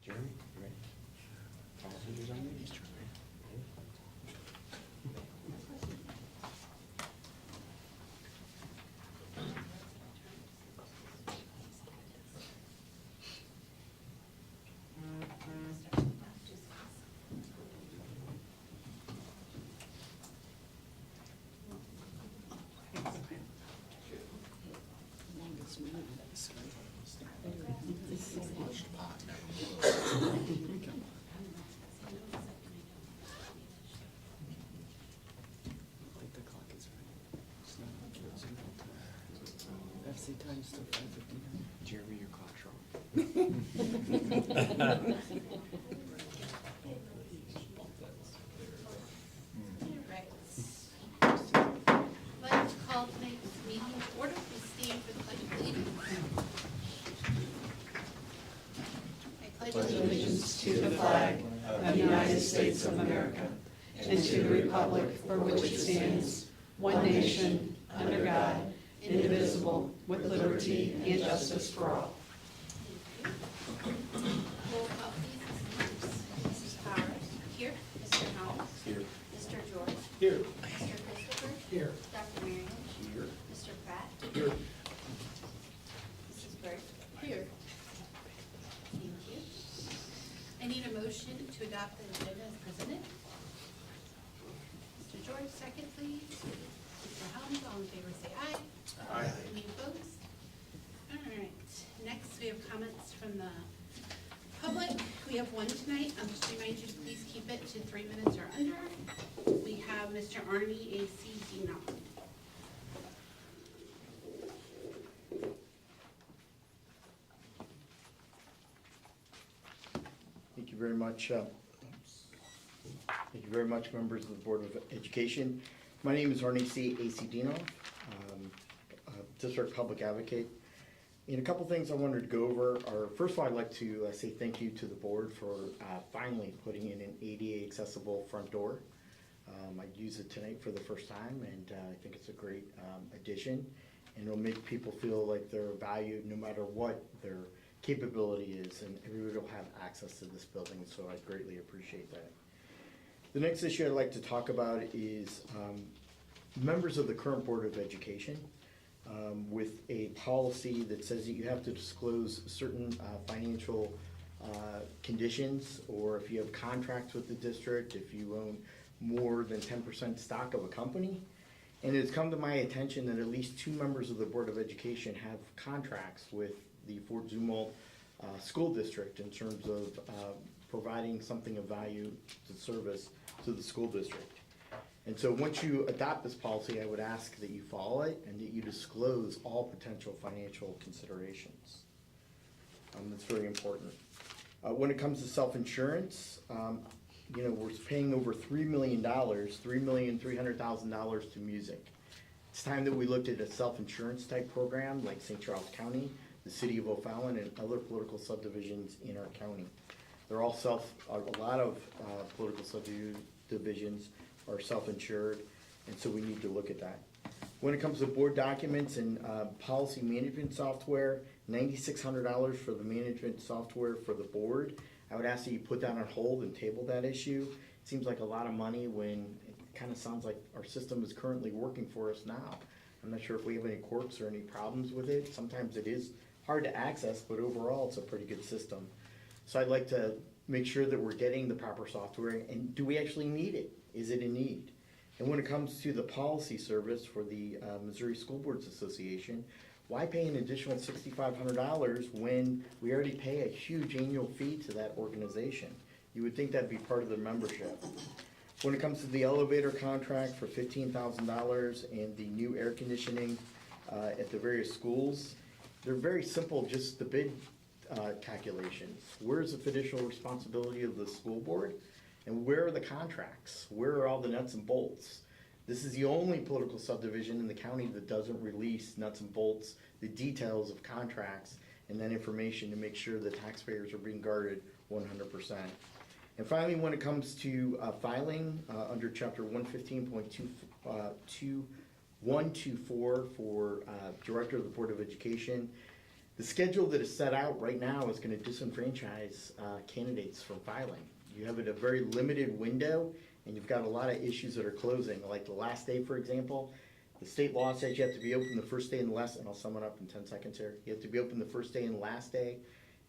Jeremy, you ready? All fingers on me. I think the clock is right. It's not Zumwalt time. FC time is still 5:59. Jeremy, your clock's wrong. Right. Let's call tonight's meeting to order. We stand for the pledge of allegiance. I pledge Allegiance to the flag of the United States of America and to the republic for which it stands, one nation, under God, indivisible, with liberty and justice for all. Roll call, please. Mrs. Powers. Here. Mr. Howells. Here. Mr. George. Here. Mr. Christopher. Here. Dr. Marion. Here. Mr. Pratt. Here. Mrs. Burke. Here. Thank you. I need a motion to adopt the agenda as presented. Mr. George, second, please. Mr. Helms, all in favor, say aye. Aye. Any opposed? All right, next we have comments from the public. We have one tonight. I'll just remind you to please keep it to 3 minutes or under. We have Mr. Arnie A.C. Dino. Thank you very much. Thank you very much, members of the Board of Education. My name is Arnie C. Acidino, District Public Advocate. And a couple things I wanted to go over are, first of all, I'd like to say thank you to the board for finally putting in an ADA accessible front door. I used it tonight for the first time, and I think it's a great addition. And it'll make people feel like they're valued no matter what their capability is, and everybody will have access to this building, so I greatly appreciate that. The next issue I'd like to talk about is members of the current Board of Education with a policy that says that you have to disclose certain financial conditions, or if you have contracts with the district, if you own more than 10% stock of a company. And it's come to my attention that at least 2 members of the Board of Education have contracts with the Fort Zumwalt School District in terms of providing something of value to service to the school district. And so once you adopt this policy, I would ask that you follow it and that you disclose all potential financial considerations. That's very important. When it comes to self-insurance, you know, we're paying over $3 million, $3,300,000 to music. It's time that we looked at a self-insurance type program like St. Charles County, the city of O'Fallon, and other political subdivisions in our county. They're all a lot of political subdivisions are self-insured, and so we need to look at that. When it comes to board documents and policy management software, $9,600 for the management software for the board. I would ask that you put that on hold and table that issue. It seems like a lot of money when it kind of sounds like our system is currently working for us now. I'm not sure if we have any quirks or any problems with it. Sometimes it is hard to access, but overall it's a pretty good system. So I'd like to make sure that we're getting the proper software, and do we actually need it? Is it a need? And when it comes to the policy service for the Missouri School Boards Association, why pay an additional $6,500 when we already pay a huge annual fee to that organization? You would think that'd be part of their membership. When it comes to the elevator contract for $15,000 and the new air conditioning at the various schools, they're very simple, just the bid calculations. Where's the fiducial responsibility of the school board? And where are the contracts? Where are all the nuts and bolts? This is the only political subdivision in the county that doesn't release nuts and bolts, the details of contracts, and that information to make sure the taxpayers are being guarded 100%. And finally, when it comes to filing under Chapter 115.2124 for Director of the Board of Education, The schedule that is set out right now is gonna disenfranchise candidates from filing. You have a very limited window, and you've got a lot of issues that are closing, like the last day, for example. The state law says you have to be open the first day and the last, and I'll sum it up in 10 seconds here. You have to be open the first day and the last day,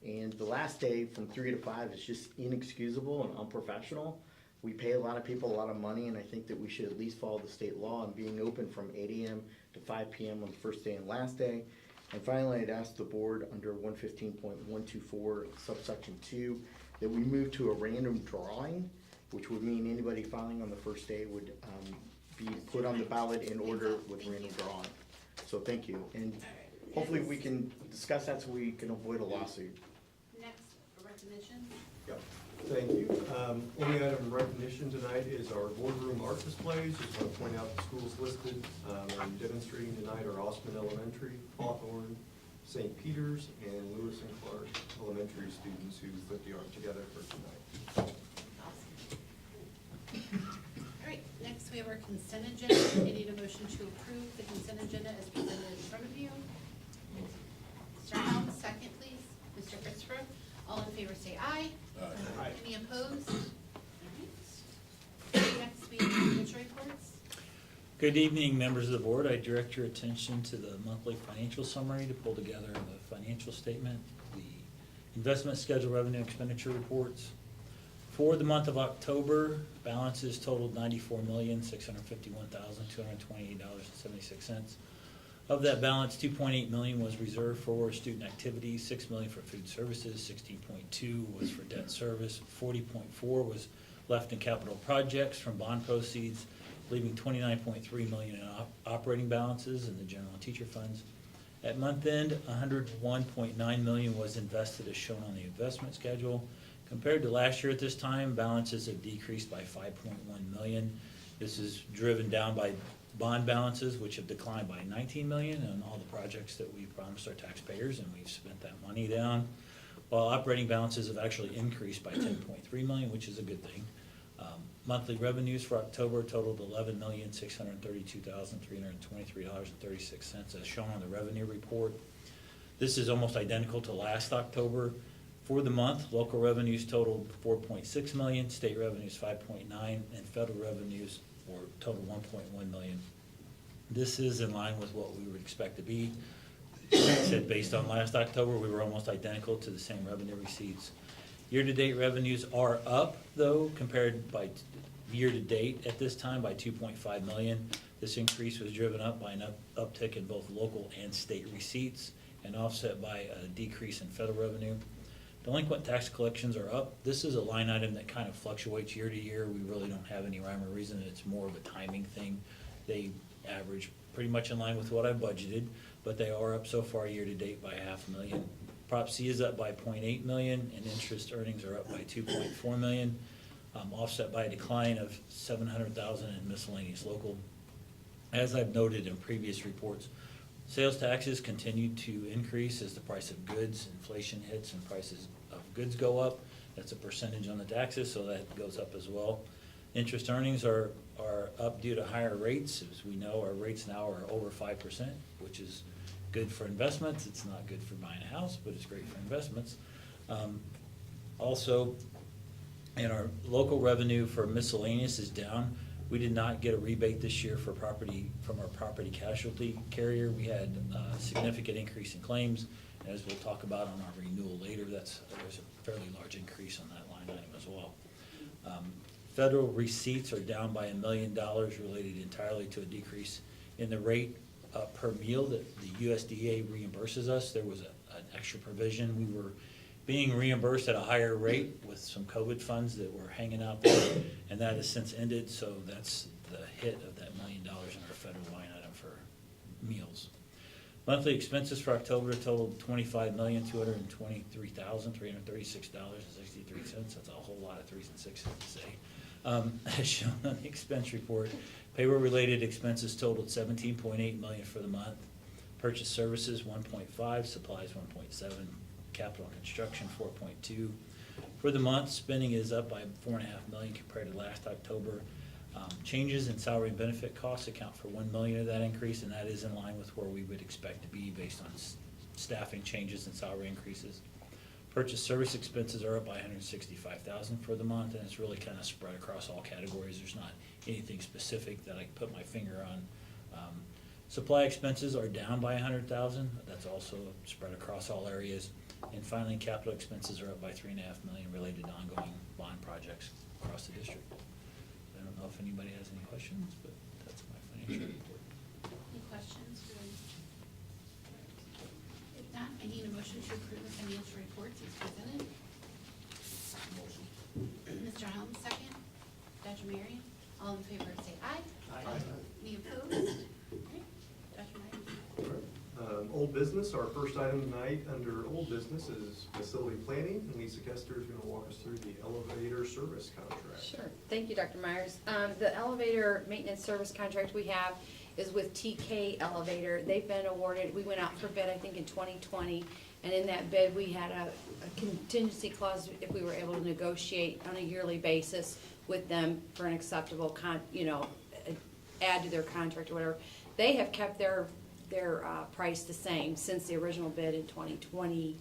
and the last day from 3 to 5 is just inexcusable and unprofessional. We pay a lot of people a lot of money, and I think that we should at least follow the state law and being open from 8 AM to 5 PM on the first day and last day. And finally, I'd ask the board under 115.124 subsection 2 that we move to a random drawing, which would mean anybody filing on the first day would be put on the ballot in order with random drawing. So thank you, and hopefully we can discuss that so we can avoid a lawsuit. Next, recognition. Yep, thank you. Only item of recognition tonight is our boardroom art displays. Just want to point out the schools listed are demonstrating tonight are Osmond Elementary, Hawthorne, St. Peter's, and Lewis and Clark Elementary students who put the art together for tonight. All right, next we have our consent agenda. I need a motion to approve the consent agenda as presented in front of you. Mr. Helms, second please. Mr. Christopher, all in favor say aye. Aye. Any opposed? All right. Next we have financial reports. Good evening, members of the board. I direct your attention to the monthly financial summary to pull together the financial statement, the investment schedule, revenue expenditure reports. For the month of October, balances totaled $94,651,228.76. Of that balance, $2.8 million was reserved for student activities, $6 million for food services, $16.2 million was for debt service, $40.4 million was left in capital projects from bond proceeds, leaving $29.3 million in operating balances in the general and teacher funds. At month end, $101.9 million was invested as shown on the investment schedule. Compared to last year at this time, balances have decreased by $5.1 million. This is driven down by bond balances, which have declined by $19 million on all the projects that we promised our taxpayers, and we've spent that money down. While operating balances have actually increased by $10.3 million, which is a good thing. Monthly revenues for October totaled $11,632,323.36 as shown on the revenue report. This is almost identical to last October. For the month, local revenues totaled $4.6 million, state revenues $5.9 million, and federal revenues totaled $1.1 million. This is in line with what we would expect to be. Like I said, based on last October, we were almost identical to the same revenue receipts. Year-to-date revenues are up, though, compared by year-to-date at this time by $2.5 million. This increase was driven up by an uptick in both local and state receipts and offset by a decrease in federal revenue. Delinquent tax collections are up. This is a line item that kind of fluctuates year to year. We really don't have any rhyme or reason. It's more of a timing thing. They average pretty much in line with what I budgeted, but they are up so far year-to-date by $500,000. Prop C is up by $0.8 million, and interest earnings are up by $2.4 million, offset by a decline of $700,000 in miscellaneous local. As I've noted in previous reports, sales taxes continue to increase as the price of goods, inflation hits, and prices of goods go up. That's a percentage on the taxes, so that goes up as well. Interest earnings are up due to higher rates. As we know, our rates now are over 5%, which is good for investments. It's not good for buying a house, but it's great for investments. Also, in our local revenue for miscellaneous is down. We did not get a rebate this year for property from our property casualty carrier. We had a significant increase in claims, and as we'll talk about on our renewal later, there's a fairly large increase on that line item as well. Federal receipts are down by $1 million related entirely to a decrease in the rate per meal that the USDA reimburses us. There was an extra provision. We were being reimbursed at a higher rate with some COVID funds that were hanging out there, and that has since ended, so that's the hit of that $1 million in our federal line item for meals. Monthly expenses for October totaled $25,223,336.63. That's a whole lot of threes and sixes to say. As shown on the expense report, payroll-related expenses totaled $17.8 million for the month. Purchase services, 1.5, supplies, 1.7, capital and construction, 4.2. For the month, spending is up by $4.5 million compared to last October. Changes in salary and benefit costs account for $1 million of that increase, and that is in line with where we would expect to be based on staffing changes and salary increases. Purchase service expenses are up by $165,000 for the month, and it's really kind of spread across all categories. There's not anything specific that I can put my finger on. Supply expenses are down by $100,000. That's also spread across all areas. And finally, capital expenses are up by $3.5 million related to ongoing bond projects across the district. I don't know if anybody has any questions, but that's my financial report. Any questions? If not, I need a motion to approve the financial reports as presented. Mr. Helms, second. Dr. Marion, all in favor say aye. Aye. Any opposed? Okay. Dr. Marion. Old business, our first item tonight under old business is facility planning, and Lisa Kester is going to walk us through the elevator service contract. Sure, thank you, Dr. Myers. The elevator maintenance service contract we have is with TK Elevator. They've been awarded, we went out for bid, I think, in 2020, and in that bid, we had a contingency clause if we were able to negotiate on a yearly basis with them for an acceptable add to their contract or whatever. They have kept their price the same since the original bid in 2020.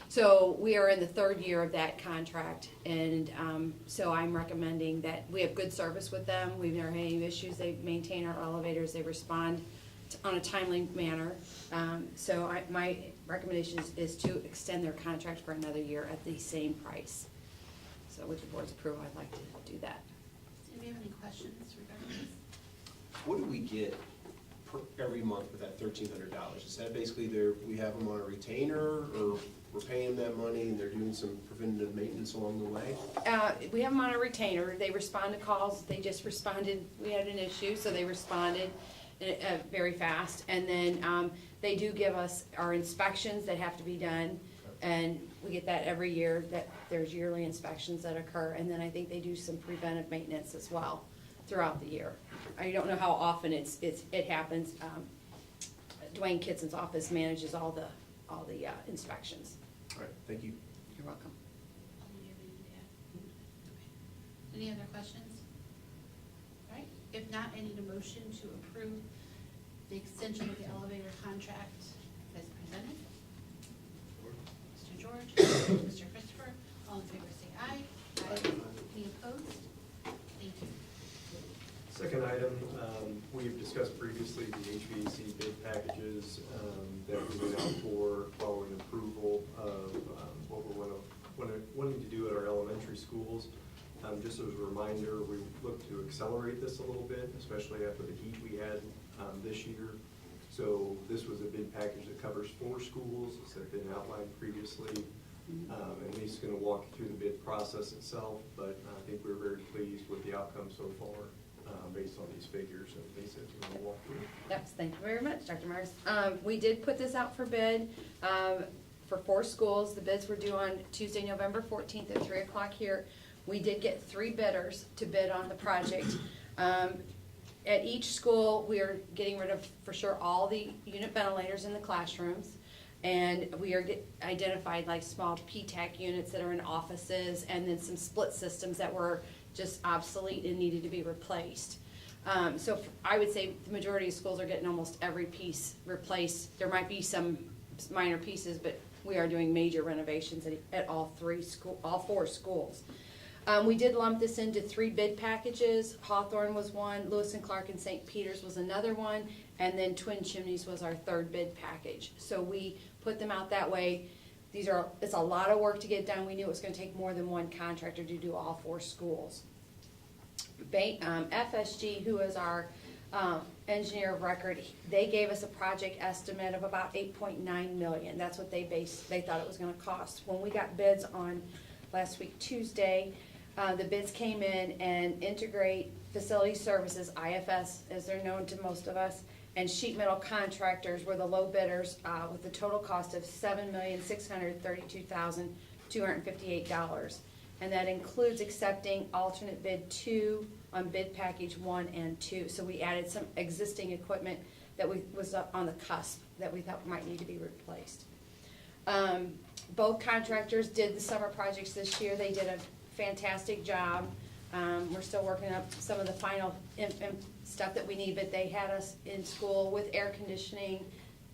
So we are in the third year of that contract, and so I'm recommending that we have good service with them. We've never had any issues. They maintain our elevators. They respond on a timely manner. So my recommendation is to extend their contract for another year at the same price. So with the board's approval, I'd like to do that. Does anybody have any questions regarding this? What do we get every month with that $1,300? Is that basically we have them on a retainer, or we're paying them that money and they're doing some preventative maintenance along the way? We have them on a retainer. They respond to calls. They just responded. We had an issue, so they responded very fast. And then they do give us our inspections that have to be done, and we get that every year. That there's yearly inspections that occur, and then I think they do some preventive maintenance as well throughout the year. I don't know how often it happens. Dwayne Kitsen's office manages all the inspections. All right, thank you. You're welcome. Do you have anything to add? Okay. Any other questions? All right, if not, I need a motion to approve the extension of the elevator contract as presented. Mr. George, Mr. Christopher, all in favor say aye. Aye. Any opposed? Thank you. Second item, we've discussed previously the HVAC bid packages that we went out for following approval of what we're wanting to do at our elementary schools. Just as a reminder, we look to accelerate this a little bit, especially after the heat we had this year. So this was a bid package that covers 4 schools, as have been outlined previously. And Lisa's going to walk you through the bid process itself, but I think we're very pleased with the outcome so far. Based on these figures, and Lisa, if you want to walk through. Yep, thank you very much, Dr. Myers. We did put this out for bid for 4 schools. The bids were due on Tuesday, November 14th at 3 o'clock here. We did get 3 bidders to bid on the project. At each school, we are getting rid of, for sure, all the unit ventilators in the classrooms. And we are identified like small PTAC units that are in offices, and then some split systems that were just obsolete and needed to be replaced. So I would say the majority of schools are getting almost every piece replaced. There might be some minor pieces, but we are doing major renovations at all 4 schools. We did lump this into 3 bid packages. Hawthorne was one, Lewis and Clark and St. Peter's was another one, and then Twin Chimneys was our 3rd bid package. So we put them out that way. It's a lot of work to get done. We knew it was gonna take more than one contractor to do all 4 schools. FSG, who is our engineer of record, they gave us a project estimate of about $8.9 million. That's what they thought it was gonna cost. When we got bids on last week, Tuesday, the bids came in, and Integrate Facility Services, IFS, as they're known to most of us, and sheet metal contractors were the low bidders with a total cost of $7,632,258. And that includes accepting alternate bid 2 on bid package 1 and 2. So we added some existing equipment that was up on the cusp that we thought might need to be replaced. Both contractors did the summer projects this year. They did a fantastic job. We're still working up some of the final stuff that we need, but they had us in school with air conditioning,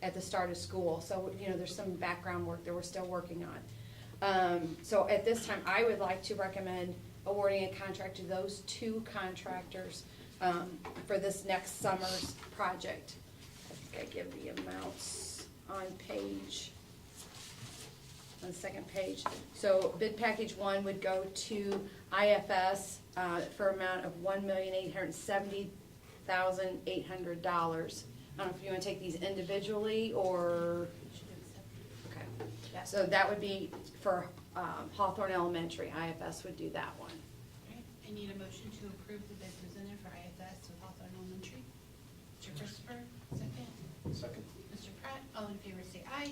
at the start of school. So, you know, there's some background work that we're still working on. So at this time, I would like to recommend awarding a contract to those two contractors for this next summer's project. I think I give the amounts on the second page. So bid package one would go to IFS for amount of $1,870,800. I don't know if you want to take these individually or, okay. So that would be for Hawthorne Elementary. IFS would do that one. Alright, I need a motion to approve the bid presented for IFS with Hawthorne Elementary. Mr. Christopher, second. Second. Mr. Pratt, all in favor say aye.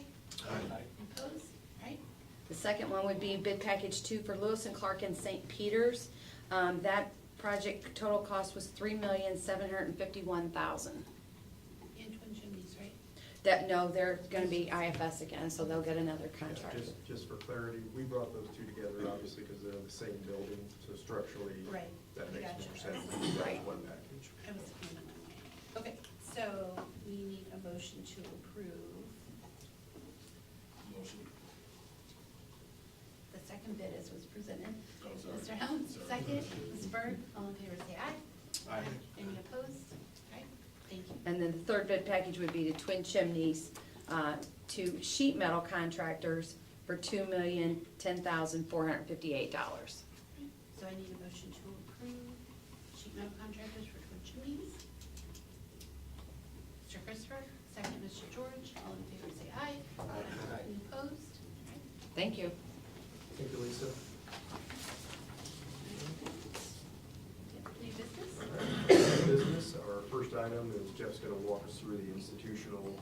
Aye. Opposed? Alright, The second one would be bid package two for Lewis and Clark in St. Peters. That project total cost was $3,751,000. and Twin Chimneys, right? No, they're gonna be IFS again, so they'll get another contract. Just for clarity, we brought those two together, obviously, because they're in the same building, so structurally, Right. that makes Gotcha. more sense to do that Right. in one package. I was thinking that way. Okay, so we need a motion to approve. Motion. The second bid as was presented. Oh, sorry. Mr. Helms, Sorry. second. Ms. Byrd, all in favor say aye. Aye. Any opposed? Alright, thank you. And then the third bid package would be the Twin Chimneys to sheet metal contractors for $2,010,458. So I need a motion to approve sheet metal contractors for Twin Chimneys. Mr. Christopher, second. Mr. George, all in favor say aye. Aye. Any opposed? Alright, Thank you. Thank you, Lisa. new business? Business, our first item is Jeff's gonna walk us through the institutional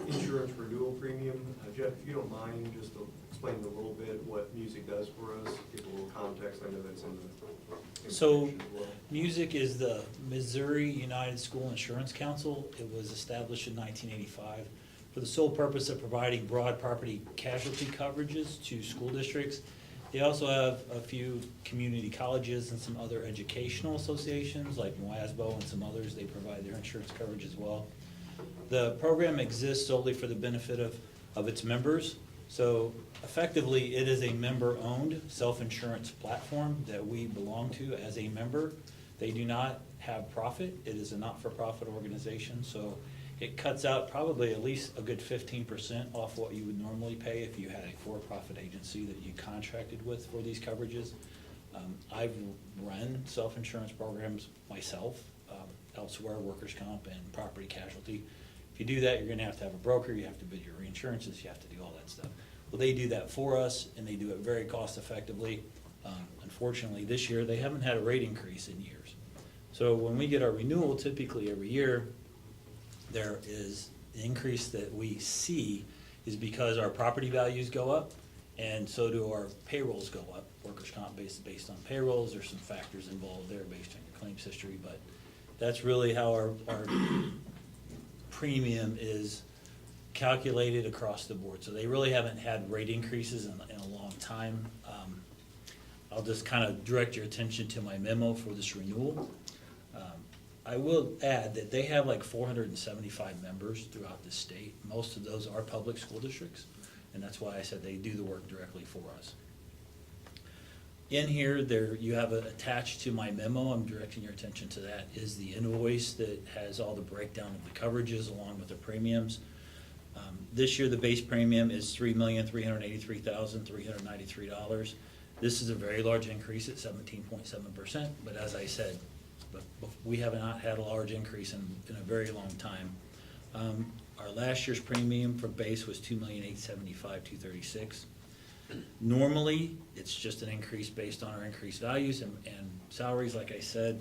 insurance renewal premium. Jeff, if you don't mind, just explaining a little bit what music does for us, give a little context, I know that's in the So, information as well. Music is the Missouri United School Insurance Council. It was established in 1985 for the sole purpose of providing broad property casualty coverages to school districts. They also have a few community colleges and some other educational associations like NWASBO and some others. They provide their insurance coverage as well. The program exists solely for the benefit of its members. So effectively, it is a member-owned self-insurance platform that we belong to as a member. They do not have profit. It is a not-for-profit organization, so it cuts out probably at least a good 15% off what you would normally pay if you had a for-profit agency that you contracted with for these coverages. I've run self-insurance programs myself, elsewhere, workers' comp and property casualty. If you do that, you're gonna have to have a broker, you have to bid your reinsurances, you have to do all that stuff. Well, they do that for us, and they do it very cost-effectively. Unfortunately, this year, they haven't had a rate increase in years. So when we get our renewal, typically every year, there is, the increase that we see is because our property values go up, and so do our payrolls go up. Workers' comp based on payrolls, there's some factors involved there based on your claims history, but that's really how our premium is calculated across the board. So they really haven't had rate increases in a long time. I'll just kind of direct your attention to my memo for this renewal. I will add that they have like 475 members throughout the state. Most of those are public school districts, and that's why I said they do the work directly for us. In here, you have attached to my memo, I'm directing your attention to that, is the invoice that has all the breakdown of the coverages along with the premiums. This year, the base premium is $3,383,393. This is a very large increase at 17.7%, but as I said, we have not had a large increase in a very long time. Our last year's premium for base was $2,875,236. Normally, it's just an increase based on our increased values and salaries, like I said.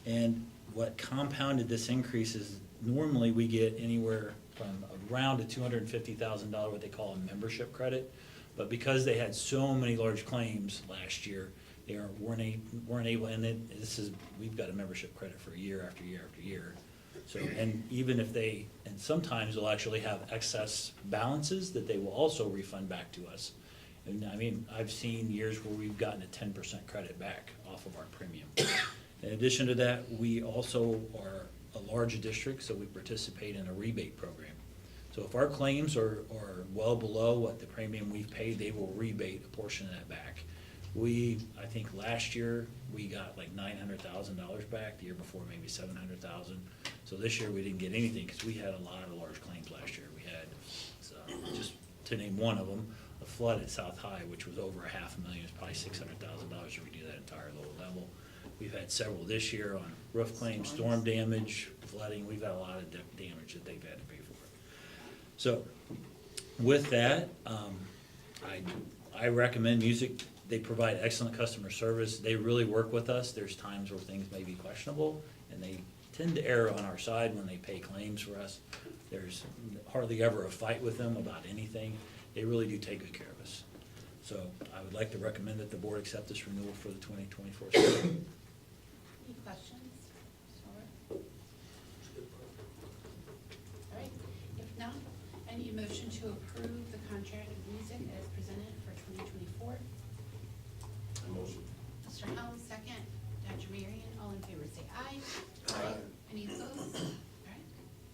And what compounded this increase is normally we get anywhere from around a $250,000, what they call a membership credit. But because they had so many large claims last year, they weren't able, and we've got a membership credit for year after year after year. So, and even if and sometimes they'll actually have excess balances that they will also refund back to us. And I mean, I've seen years where we've gotten a 10% credit back off of our premium. In addition to that, we also are a large district, so we participate in a rebate program. So So if our claims are well below what the premium we've paid, they will rebate a portion of that back. I think last year, we got like $900,000 back, the year before maybe $700,000. So this year, we didn't get anything, because we had a lot of large claims last year. We had, just to name one of them, a flood at South High, which was over $500,000, it's probably $600,000 if we do that entire lower level. We've had several this year on roof claims, storm damage, flooding, we've had a lot of damage that they've had to pay for. So, with that, I recommend Music. They provide excellent customer service. They really work with us. There's times where things may be questionable, and they tend to err on our side when they pay claims for us. There's hardly ever a fight with them about anything. They really do take good care of us. So I would like to recommend that the board accept this renewal for the 2024 season. Any questions? All right, if not, I need a motion to approve the contract with Music as presented for 2024. Motion. Mr. Helms, second. Dr. Marion, all in favor say aye. Aye. Any opposed? All right,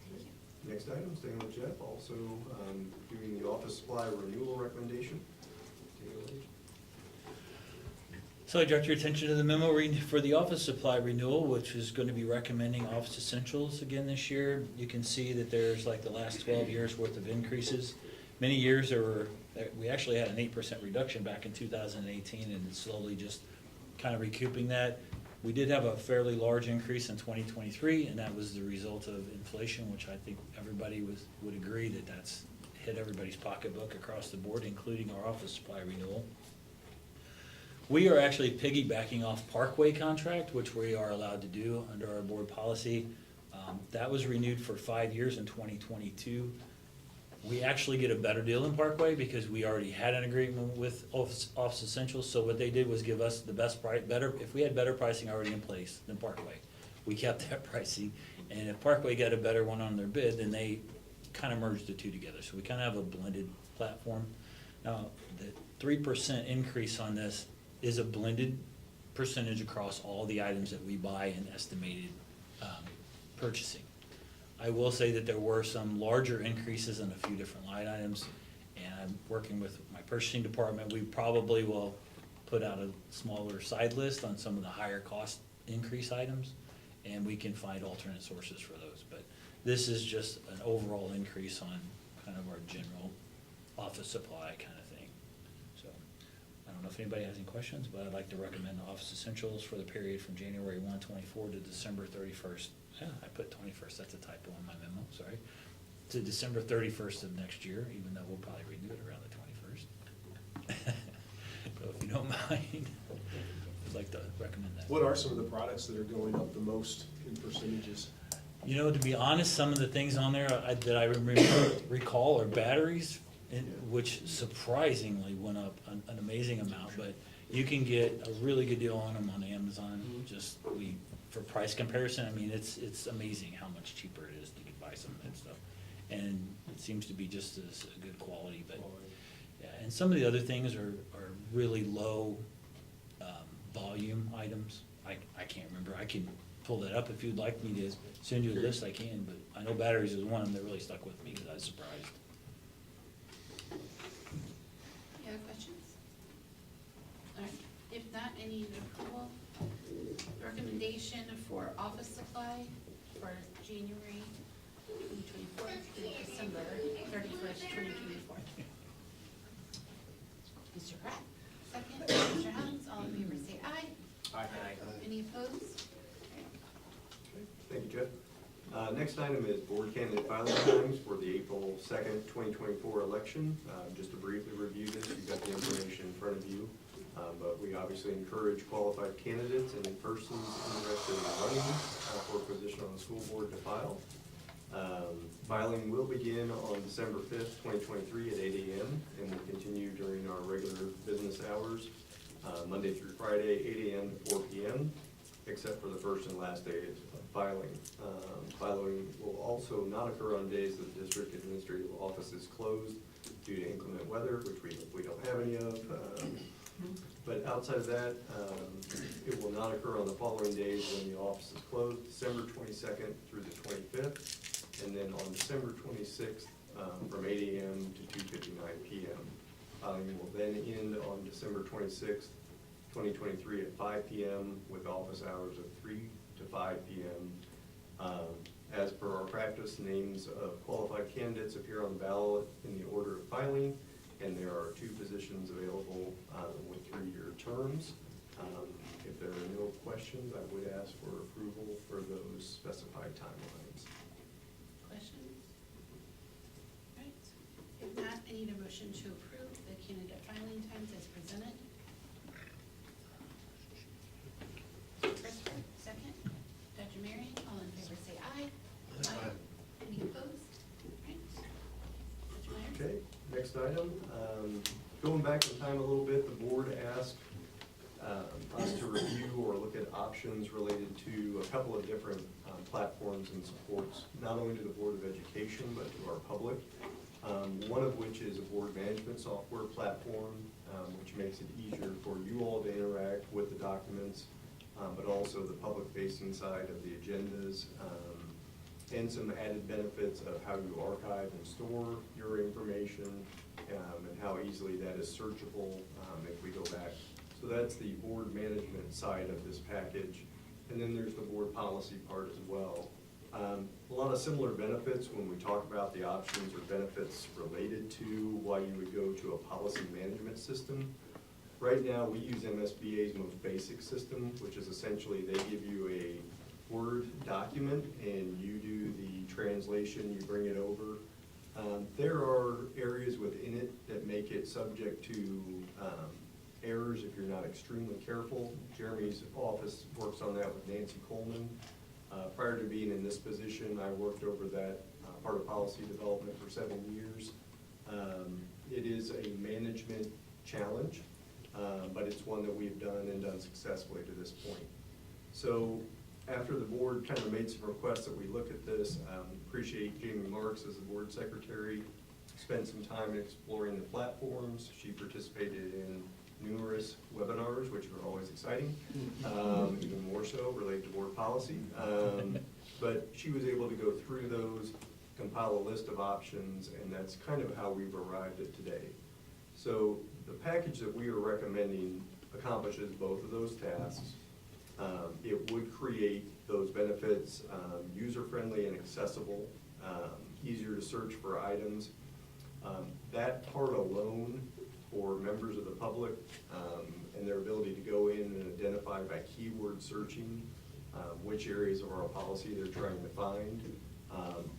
thank you. Next item, staying with Jeff, also doing the office supply renewal recommendation. Take it away. So I direct your attention to the memo for the office supply renewal, which is going to be recommending office essentials again this year. You can see that there's like the last 12 years worth of increases. Many years we actually had an 8% reduction back in 2018, and it's slowly just kind of recouping that. We did have a fairly large increase in 2023, and that was the result of inflation, which I think everybody would agree that that's hit everybody's pocketbook across the board, including our office supply renewal. We are actually piggybacking off Parkway contract, which we are allowed to do under our board policy. That was renewed for 5 years in 2022. We actually get a better deal in Parkway because we already had an agreement with Office Essentials. So what they did was give us the best price, if we had better pricing already in place than Parkway, we kept that pricing. And if Parkway got a better one on their bid, then they kind of merged the two together. So we kind of have a blended platform. Now, the 3% increase on this is a blended percentage across all the items that we buy and estimated purchasing. I will say that there were some larger increases in a few different line items, and I'm working with my purchasing department. We probably will put out a smaller side list on some of the higher cost increase items, and we can find alternate sources for those. But this is just an overall increase on kind of our general office supply kind of thing. So, I don't know if anybody has any questions, but I'd like to recommend the office essentials for the period from January 1, 24 to December 31st. Yeah, I put 21st, that's a typo in my memo, sorry. To December 31st of next year, even though we'll probably renew it around the 21st. So if you don't mind, I'd like to recommend that. What are some of the products that are going up the most in percentages? You know, to be honest, some of the things on there that I recall are batteries, which surprisingly went up an amazing amount, but you can get a really good deal on them on Amazon. For price comparison, I mean, it's amazing how much cheaper it is to buy some of that stuff. And it seems to be just as a good quality, but, yeah, and some of the other things are really low, volume items. I can't remember, I can pull that up if you'd like me to send you a list, I can, but I know batteries is one of them that really stuck with me, because I was surprised. Any other questions? All right, if not, I need approval. Recommendation for office supply for January 2024 to December 31st, 2024. Mr. Pratt, second. Mr. Helms, all in favor say aye. Aye. Any opposed? Okay, thank you, Jeff. Next item is board candidate filing times for the April 2nd, 2024 election. Just to briefly review this, you've got the information in front of you. But we obviously encourage qualified candidates and persons interested in running for a position on the school board to file. Filing will begin on December 5th, 2023 at 8 a.m. and will continue during our regular business hours, Monday through Friday, 8 a.m. to 4 p.m., except for the first and last days of filing. Filing will also not occur on days that the district administrative office is closed due to inclement weather, which we don't have any of. But outside of that, it will not occur on the following days when the office is closed, December 22nd through the 25th, and then on December 26th from 8 a.m. to 2:59 p.m. Filing will then end on December 26th, 2023 at 5 p.m. with office hours of 3 to 5 p.m. As per our practice, names of qualified candidates appear on the ballot in the order of filing, and there are 2 positions available with 3-year terms. If there are no questions, I would ask for approval for those specified timelines. Questions? All right, if not, I need a motion to approve the candidate filing times as presented. Christopher, second. Dr. Marion, all in favor say aye. Aye. Any opposed? All right. Dr. Meyer? Okay, next item. Going back in time a little bit, the board asked us to review or look at options related to a couple of different platforms and supports, not only to the Board of Education, but to our public. One of which is a board management software platform, which makes it easier for you all to interact with the documents, but also the public-facing side of the agendas, and some added benefits of how you archive and store your information, and how easily that is searchable if we go back. So that's the board management side of this package. And then there's the board policy part as well. A lot of similar benefits when we talk about the options or benefits related to why you would go to a policy management system. Right now, we use MSBA's most basic system, which is essentially they give you a Word document and you do the translation, you bring it over. There are areas within it that make it subject to errors if you're not extremely careful. Jeremy's office works on that with Nancy Coleman. Prior to being in this position, I worked over that part of policy development for 7 years. It is a management challenge, but it's one that we've done and done successfully to this point. So after the board kind of made some requests that we look at this, appreciate Jamie Marks as the board secretary, spent some time exploring the platforms. She participated in numerous webinars, which are always exciting, even more so related to board policy. But she was able to go through those, compile a list of options, and that's kind of how we've arrived at today. So the package that we are recommending accomplishes both of those tasks. It would create those benefits user-friendly and accessible, easier to search for items. That part alone for members of the public and their ability to go in and identify by keyword searching which areas of our policy they're trying to find.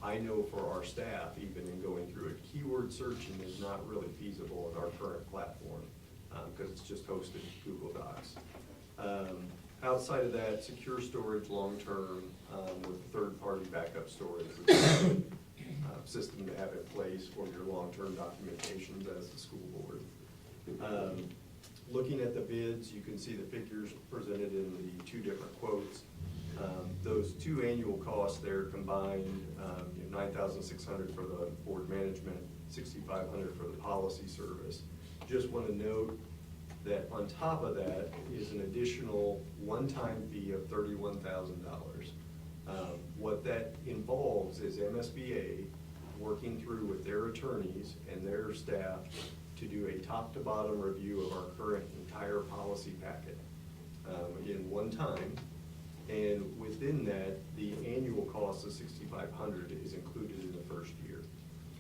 I know for our staff, even in going through it, keyword searching is not really feasible in our current platform because it's just hosted in Google Docs. Outside of that, secure storage long-term with third-party backup storage, which is a good system to have in place for your long-term documentations as the school board. Looking at the bids, you can see the figures presented in the 2 different quotes. Those 2 annual costs there combined, $9,600 for the board management, $6,500 for the policy service. Just want to note that on top of that is an additional one-time fee of $31,000. What that involves is MSBA working through with their attorneys and their staff to do a top-to-bottom review of our current entire policy packet. Again, one time. And within that, the annual cost of $6,500 is included in the first year.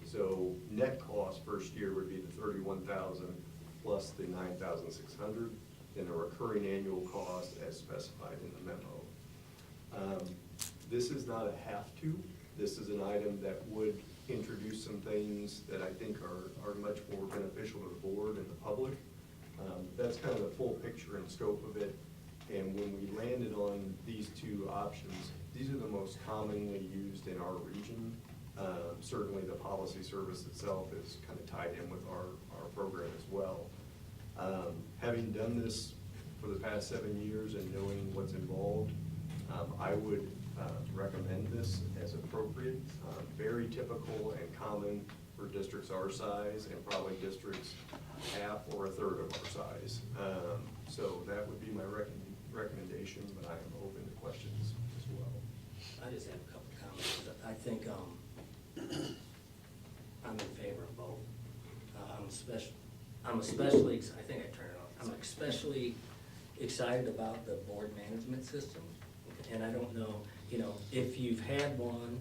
So net cost first year would be the $31,000 plus the $9,600, and a recurring annual cost as specified in the memo. This is not a have-to. This is an item that would introduce some things that I think are much more beneficial to the board and the public. That's kind of the full picture and scope of it. And when we landed on these 2 options, these are the most commonly used in our region. Certainly the policy service itself is kind of tied in with our program as well. Having done this for the past 7 years and knowing what's involved, I would recommend this as appropriate. Very typical and common for districts our size and probably districts half or a third of our size. So that would be my recommendation, but I am open to questions as well. I just have a couple of comments. I think on I'm especially, I think I turned it off, I'm especially excited about the board management system. And I don't know, you know, if you've had one,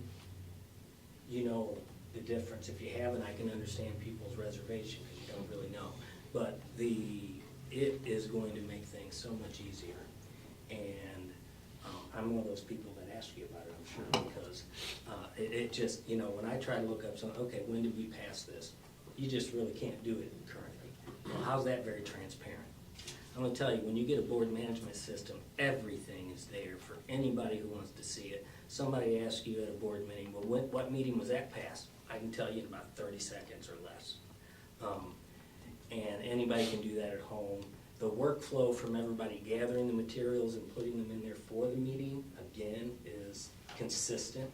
you know the difference. If you haven't, I can understand people's reservation, because you don't really know. But it is going to make things so much easier. And I'm one of those people that ask you about it, I'm sure, because it just, you know, when I try to look up something, okay, when did we pass this? You just really can't do it currently. Well, how's that very transparent? I'm gonna tell you, when you get a board management system, everything is there for anybody who wants to see it. Somebody asks you at a board meeting, well, what meeting was that passed? I can tell you in about 30 seconds or less. And anybody can do that at home. The workflow from everybody gathering the materials and putting them in there for the meeting, again, is consistent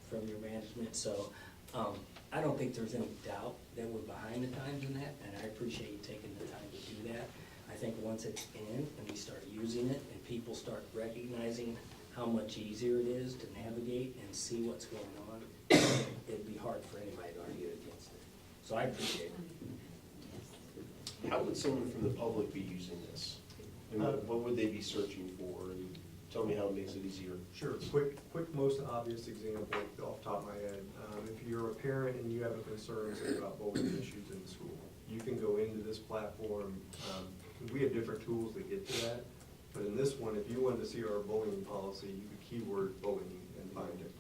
from your management. So I don't think there's any doubt that we're behind the times in that, and I appreciate you taking the time to do that. I think once it's in and we start using it and people start recognizing how much easier it is to navigate and see what's going on, it'd be hard for anybody to argue against it. So I appreciate it. How would someone from the public be using this? And what would they be searching for? And tell me how it makes it easier. Sure, quick, most obvious example off the top of my head. If you're a parent and you have a concern, say, about bullying issues in the school, you can go into this platform. We have different tools that get to that, but in this one, if you wanted to see our bullying policy, you could keyword bullying and find it.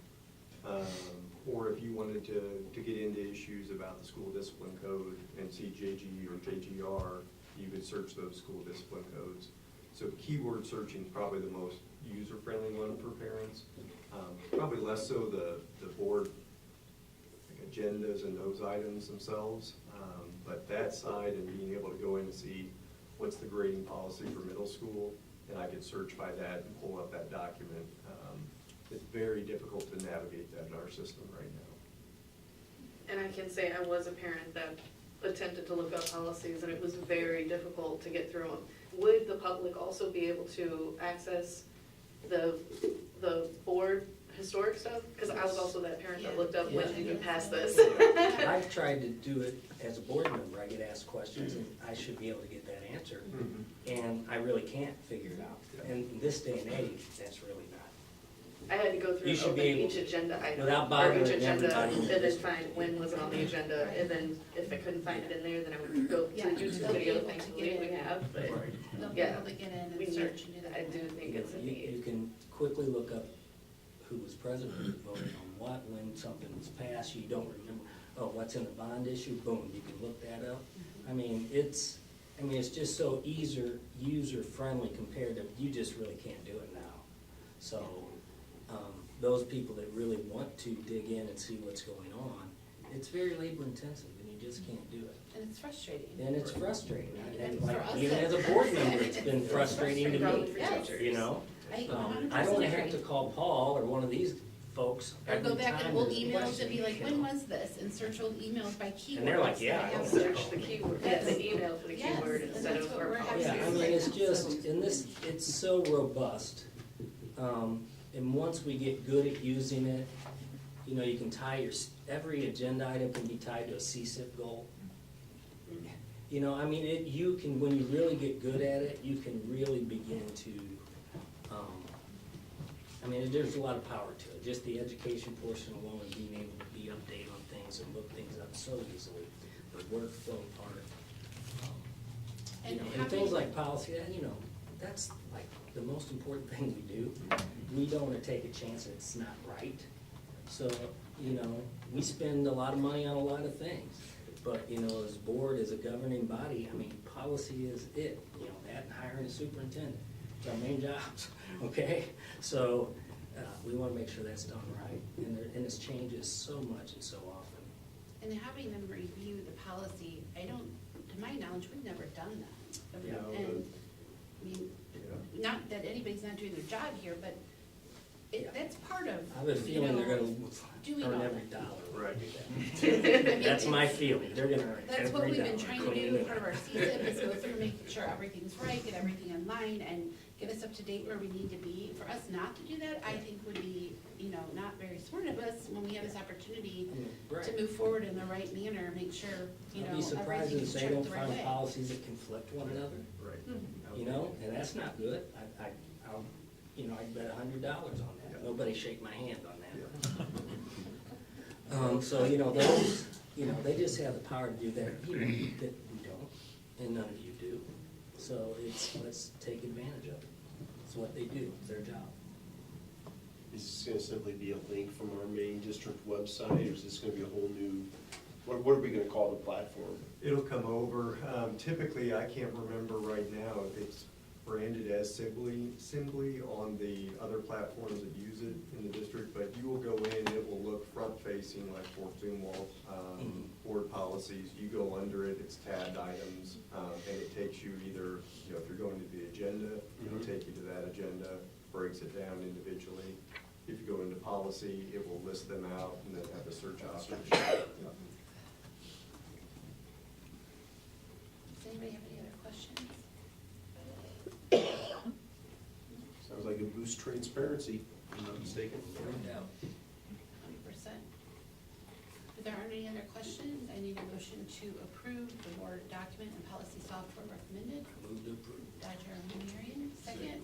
Or if you wanted to get into issues about the school discipline code and see JG or JGR, you could search those school discipline codes. So keyword searching is probably the most user-friendly one for parents. Probably less so the board agendas and those items themselves, but that side and being able to go in and see what's the grading policy for middle school, and I could search by that and pull up that document. It's very difficult to navigate that in our system right now. And I can say I was a parent that attempted to look up policies, and it was very difficult to get through them. Would the public also be able to access the board historic stuff? Because I was also that parent that looked up, when did you pass this? I've tried to do it as a board member. I get asked questions and I should be able to get that answer. And I really can't figure it out. And in this day and age, that's really not. I had to go through You and should open be able each to, agenda item, without or bothering each agenda, everybody. and then find when was it on the agenda, and then if I couldn't find it in there, then I would go to the YouTube video, thankfully we have, but They'll be yeah, able to get in we and search and do need, that. I do think it's a You need. can quickly look up who was president, who voted on what, when something was passed, you don't remember, oh, what's in the bond issue, boom, you can look that up. I mean, it's just so user-friendly compared to, you just really can't do it now. So, those people that really want to dig in and see what's going on, it's very labor-intensive, and you just can't do it. And it's frustrating. And it's frustrating, and And like, for us, even as a board member, it's been it's frustrating to me, frustrating. Yes. you know? I I don't 100% have agree. to call Paul or one of these folks Or go every back time and old there's a emails question, and be like, you when know? was this? And search old emails by keywords. And they're like, yeah, that I have don't search. Search the keyword, Yes. the email for the Yes, keyword and instead that's of what our we're having Yeah, policies. I mean, it's just, and this, it's so robust. And once we get good at using it, you know, you can tie every agenda item can be tied to a CSIP goal. You know, I mean, you can, when you really get good at it, you can really begin to, there's a lot of power to it. Just the education portion alone and being able to be updated on things and look things up so easily. The workflow part. And And things like policy, you know, that's like the most important thing we do. We don't want to take a chance that it's not right. So, you know, we spend a lot of money on a lot of things. But, you know, as board, as a governing body, I mean, policy is it, you know, that and hiring a superintendent. It's our main jobs, okay? So, we want to make sure that's done right. And this changes so much and so often. And having them review the policy, to my knowledge, we've never done that. Yeah. And, I mean, not that anybody's not doing their job here, but that's part of, I have a feeling they're gonna doing earn all every that. dollar. Right. I mean, That's my it's- feeling, they're gonna earn every dollar. That's what we've been trying to do, cleaning part of it our up. season is go through, making sure everything's right, get everything in line, and get us up to date where we need to be. For us not to do that, I think would be, not very smart of us when we have this opportunity Right. to move forward in the right manner, make sure, I'd be surprised everything if is they checked don't the right find way. policies that conflict one another, Right. and that's not good. I'll, I'd bet $100 on that. Nobody shake my hand on that. So, those, they just have the power to do that, that we don't, and none of you do. So let's take advantage of it. It's what they do, it's their job. Is this gonna simply be a link from our main district website, or is this gonna be a whole new, what are we gonna call the platform? It'll come over. Typically, I can't remember right now if it's branded as simply on the other platforms that use it in the district, but you will go in, it will look front-facing like for Zumwalt, board policies. You go under it, it's tabbed items, and it takes you either, if you're going to the agenda, it'll take you to that agenda, breaks it down individually. If you go into policy, it will list them out and then have a search option. Does anybody have any other questions? Sounds like it boosts transparency, if I'm not mistaken. No doubt. 100%. If there aren't any other questions, I need a motion to approve the board document and policy software recommended. Move to approve. Dr. Marion, second.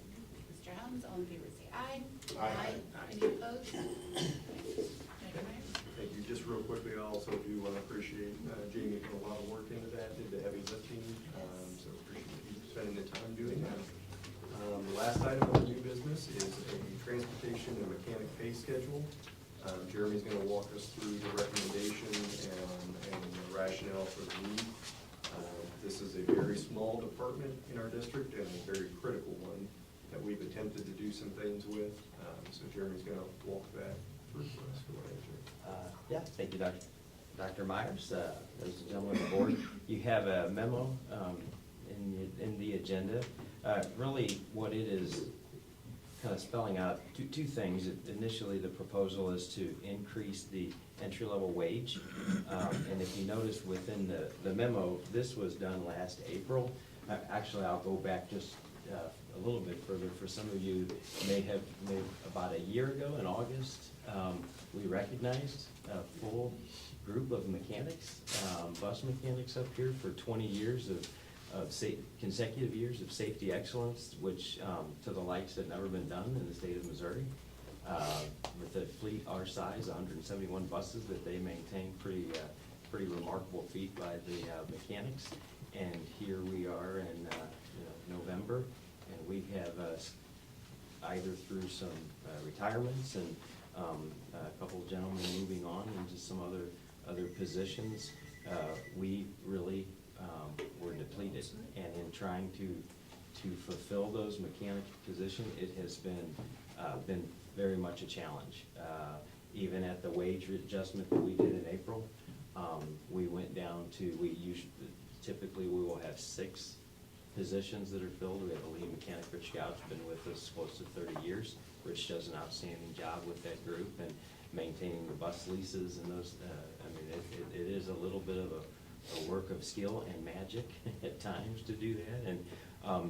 Mr. Helms, all in favor say aye. Aye. Any opposed? Dr. Myers? Thank you. Just real quickly, I also do want to appreciate Jamie put a lot of work into that, did the heavy lifting, so appreciate you spending the time doing that. The last item on the new business is a transportation and mechanic pay schedule. Jeremy's going to walk us through the recommendation and the rationale for the need. This is a very small department in our district and a very critical one that we've attempted to do some things with. So Jeremy's going to walk that through for us. Go ahead, Jeremy. Thank you, Dr. Myers. Ladies and gentlemen of the board, you have a memo in the agenda. Really, what it is kind of spelling out two things. Initially, the proposal is to increase the entry-level wage. And if you notice within the memo, this was done last April. Actually, I'll go back just a little bit further. For some of you, may have about a year ago in August, we recognized a full group of mechanics, bus mechanics up here for 20 years of consecutive years of safety excellence, which to the likes had never been done in the state of Missouri. With a fleet our size, 171 buses that they maintain, pretty remarkable feat by the mechanics. And here we are in November, and we have either through some retirements and a couple of gentlemen moving on into some other positions, we really were depleted. And in trying to fulfill those mechanic positions, it has been very much a challenge. Even at the wage adjustment that we did in April, we went down to, typically we will have 6 positions that are filled. We have a lead mechanic, Rich Gouch, been with us close to 30 years. Rich does an outstanding job with that group and maintaining the bus leases and those. It is a little bit of a work of skill and magic at times to do that. And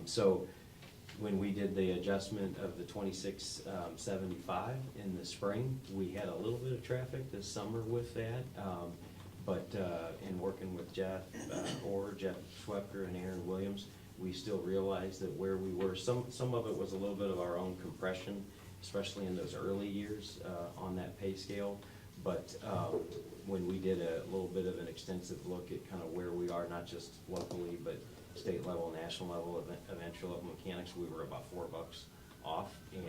so when we did the adjustment of the 2675 in the spring, we had a little bit of traffic this summer with that. But in working with Jeff Schwecker and Aaron Williams, we still realized that where we were, some of it was a little bit of our own compression, especially in those early years on that pay scale. But when we did a little bit of an extensive look at kind of where we are, not just locally, but state level, national level of entry-level mechanics, we were about $4 off. And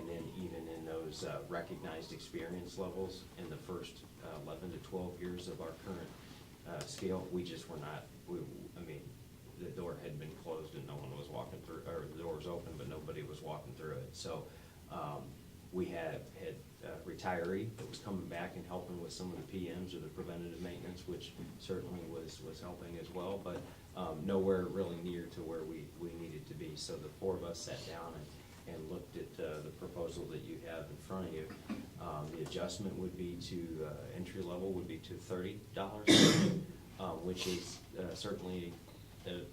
then even in those recognized experience levels in the first 11 to 12 years of our current scale, we just were not, the door had been closed and no one was walking through, or the door was open, but nobody was walking through it. So we had a retiree that was coming back and helping with some of the PMs or the preventative maintenance, which certainly was helping as well, but nowhere really near to where we needed to be. So the 4 of us sat down and looked at the proposal that you have in front of you, the adjustment would be to, entry level would be to $30, which is certainly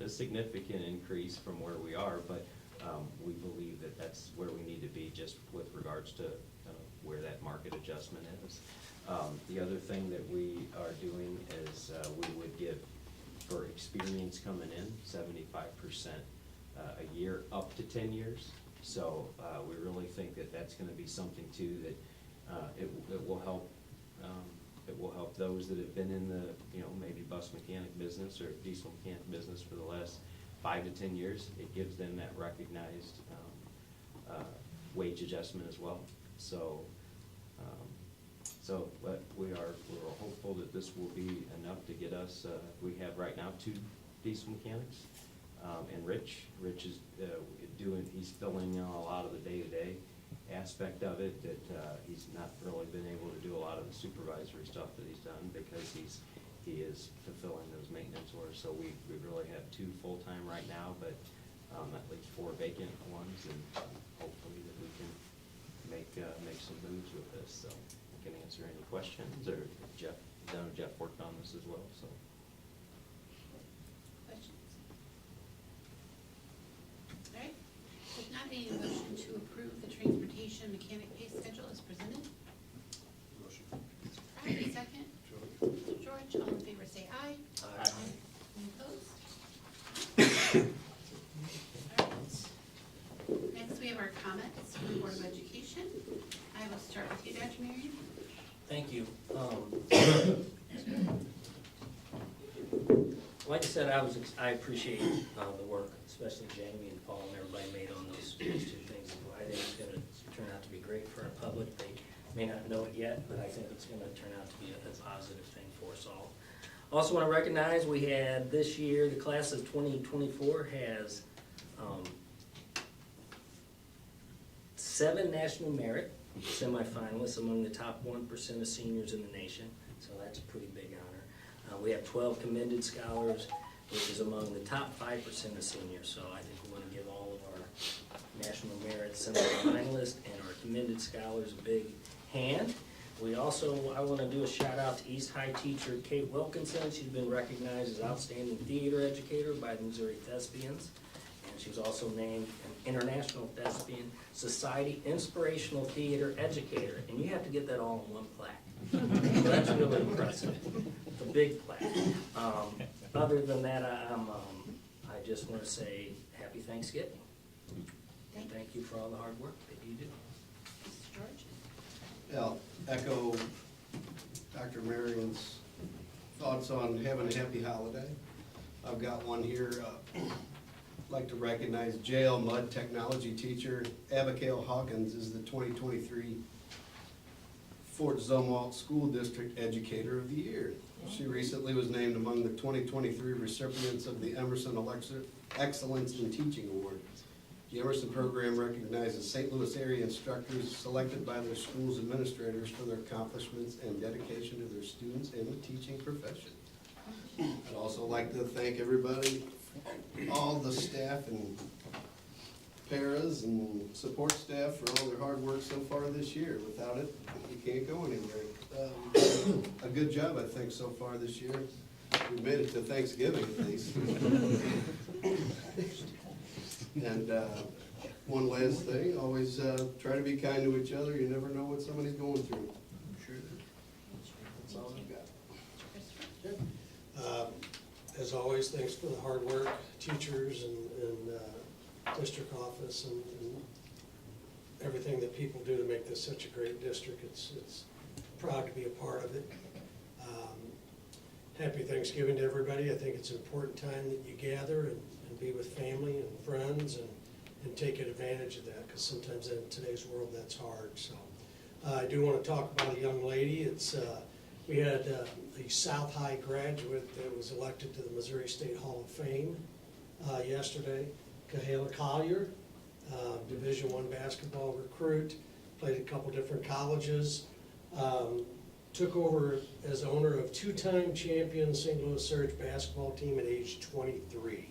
a significant increase from where we are, but we believe that that's where we need to be just with regards to where that market adjustment is. The other thing that we are doing is we would give, for experience coming in, 75% a year up to 10 years. So we really think that that's gonna be something too that it will help. It will help those that have been in the, maybe bus mechanic business or diesel mechanic business for the last 5 to 10 years. It gives them that recognized wage adjustment as well. But we're hopeful that this will be enough to get us, we have right now 2 diesel mechanics. And Rich is he's filling in a lot of the day-to-day aspect of it that he's not really been able to do a lot of the supervisory stuff that he's done because he is fulfilling those maintenance orders. So we really have 2 full-time right now, but at least 4 vacant ones, and hopefully that we can make some moves with this. So I can answer any questions, or Jeff worked on this as well, so. Questions? All right, if not, any motion to approve the transportation mechanic pay schedule as presented? Motion. Friday, second. George, all in favor say aye. Aye. Any opposed? All right. Next, we have our comments from the Board of Education. I will start with you, Dr. Marion. Thank you. Like I said, I appreciate the work, especially Jamie and Paul and everybody made on those 2 things. I think it's going to turn out to be great for our public. They may not know it yet, but I think it's going to turn out to be a positive thing for us all. Also want to recognize we had this year, the class of 2024 has 7 national merit semifinalists among the top 1% of seniors in the nation, so that's a pretty big honor. We have 12 commended scholars, which is among the top 5% of seniors, so I think we want to give all of our national merit semifinalists and our commended scholars a big hand. I want to do a shout out to East High teacher Kate Wilkinson. She's been recognized as outstanding theater educator by the Missouri Thespians. And she's also named an International Thespian Society Inspirational Theater Educator. And you have to get that all in one plaque. So that's really impressive. It's a big plaque. Other than that, I just want to say happy Thanksgiving. And thank you for all the hard work that you do. Mr. George? I'll echo Dr. Marion's thoughts on having a happy holiday. I've got one here. I'd like to recognize JL Mudd technology teacher Abigail Hawkins is the 2023 Fort Zumwalt School District Educator of the Year. She recently was named among the 2023 recipients of the Emerson Excellence in Teaching Award. The Emerson program recognizes St. Louis area instructors selected by their school's administrators for their accomplishments and dedication to their students and the teaching profession. I'd also like to thank everybody, all the staff and paras and support staff for all their hard work so far this year. Without it, you can't go anywhere. A good job, I think, so far this year. We made it to Thanksgiving at least. And one last thing, always try to be kind to each other. You never know what somebody's going through. Sure. That's all I've got. As always, thanks for the hard work, teachers and district office and everything that people do to make this such a great district. It's proud to be a part of it. Happy Thanksgiving to everybody. I think it's an important time that you gather and be with family and friends and take advantage of that, because sometimes in today's world that's hard. So I do want to talk about a young lady. We had the South High graduate that was elected to the Missouri State Hall of Fame yesterday, Kahela Collier, Division I basketball recruit, played at a couple different colleges, took over as owner of 2-time champion St. Louis Surge basketball team at age 23.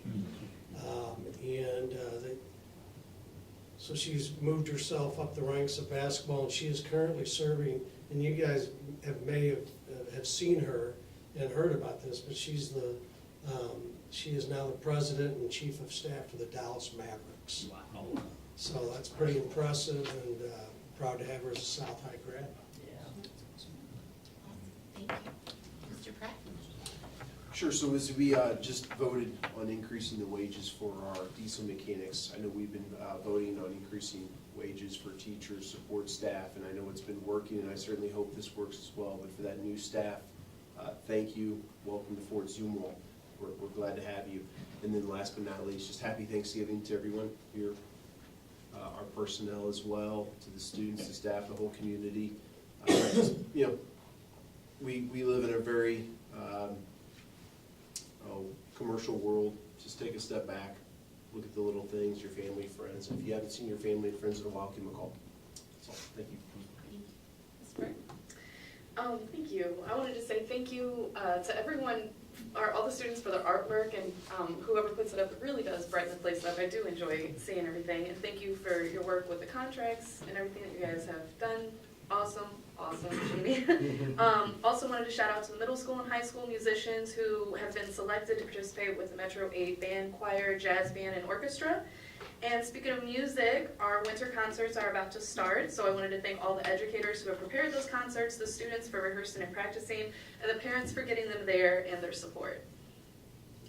So she's moved herself up the ranks of basketball, and she is currently serving, and you guys may have seen her and heard about this, but she is now the president and chief of staff for the Dallas Mavericks. Wow. So that's pretty impressive, and proud to have her as a South High grad. Thank you. Mr. Pratt? Sure, so as we just voted on increasing the wages for our diesel mechanics, I know we've been voting on increasing wages for teachers, support staff, and I know it's been working, and I certainly hope this works as well. But for that new staff, thank you, welcome to Fort Zumwalt. We're glad to have you. And then last but not least, just happy Thanksgiving to everyone here, our personnel as well, to the students, the staff, the whole community. Just, you know, we live in a very commercial world. Just take a step back, look at the little things, your family, friends. If you haven't seen your family and friends in a while, give them a call. That's all. Thank you. Ms. Burke? Thank you. I wanted to say thank you to everyone, all the students for their artwork, and whoever puts it up. It really does brighten the place up. I do enjoy seeing everything, and thank you for your work with the contracts and everything that you guys have done. Awesome, Jamie. Also wanted to shout out to the middle school and high school musicians who have been selected to participate with the Metro 8 band, choir, jazz band, and orchestra. And speaking of music, our winter concerts are about to start, so I wanted to thank all the educators who have prepared those concerts, the students for rehearsing and practicing, and the parents for getting them there and their support.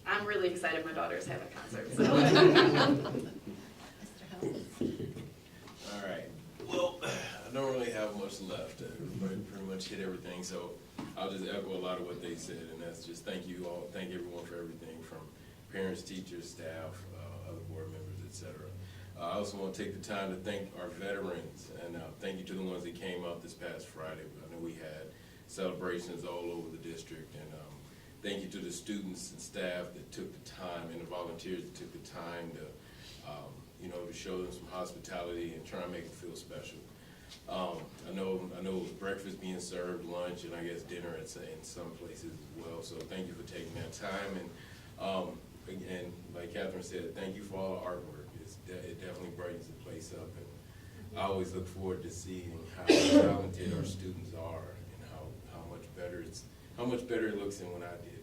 I'm really excited my daughter's having a concert, so. Mr. Helms? All right. Well, I don't really have much left. Everybody pretty much hit everything, so I'll just echo a lot of what they said, and that's just thank you all, thank everyone for everything, from parents, teachers, staff, other board members, etc. I also want to take the time to thank our veterans, and thank you to the ones that came out this past Friday. I know we had celebrations all over the district, and thank you to the students and staff that took the time, and the volunteers that took the time to to show them some hospitality and try and make them feel special. I know it was breakfast being served, lunch, and I guess dinner in some places as well. So thank you for taking that time. And again, like Catherine said, thank you for all the artwork. It definitely brightens the place up. And I always look forward to seeing how talented our students are, and how much better it looks than when I did it.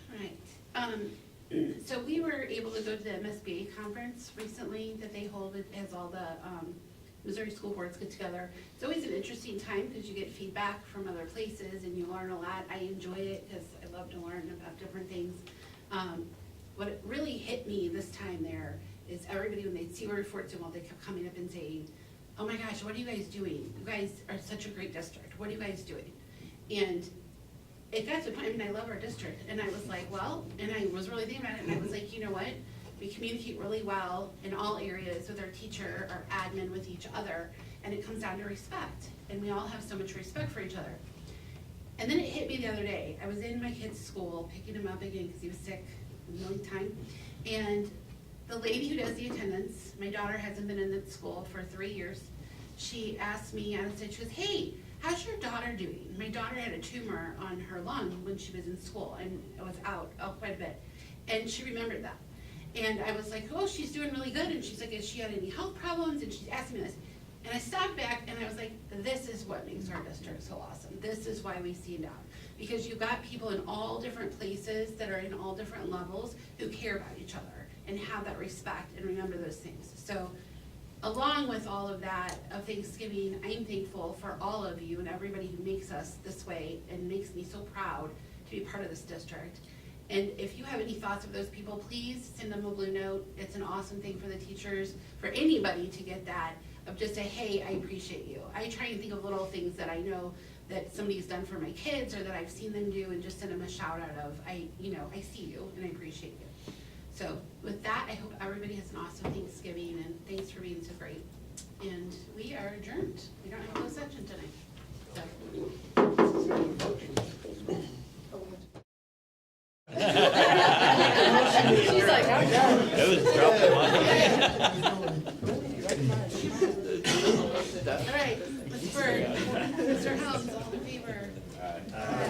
All right. So we were able to go to the MSBA conference recently that they hold as all the Missouri school boards get together. It's always an interesting time because you get feedback from other places and you learn a lot. I enjoy it because I love to learn about different things. What really hit me this time there is everybody, when they'd see we're in Fort Zumwalt, they kept coming up and saying, oh my gosh, what are you guys doing? You guys are such a great district. What are you guys doing? And it got to the point, I love our district, and I was like, well, and I was really thinking about it, and I was like, you know what? We communicate really well in all areas with our teacher, our admin, with each other, and it comes down to respect, and we all have so much respect for each other. And then it hit me the other day. I was in my kid's school, picking him up again because he was sick a million times, and the lady who does the attendance, my daughter hasn't been in the school for 3 years, she asked me, and said, she goes, hey, how's your daughter doing? My daughter had a tumor on her lung when she was in school and was out quite a bit. And she remembered that. And I was like, oh, she's doing really good. And she's like, has she had any health problems? And she's asking me this. And I stopped back and I was like, this is what makes our district so awesome. This is why we stand out. Because you've got people in all different places that are in all different levels who care about each other and have that respect and remember those things. So along with all of that of Thanksgiving, I'm thankful for all of you and everybody who makes us this way and makes me so proud to be part of this district. And if you have any thoughts of those people, please send them a blue note. It's an awesome thing for the teachers, for anybody to get that, of just say, hey, I appreciate you. I try and think of little things that I know that somebody's done for my kids or that I've seen them do, and just send them a shout out of, I see you and I appreciate you. So with that, I hope everybody has an awesome Thanksgiving, and thanks for being so great. And we are adjourned. We don't have a closed session tonight. She's like, I'm done. It was dropping All right, Mr. Helms, all in favor? Aye.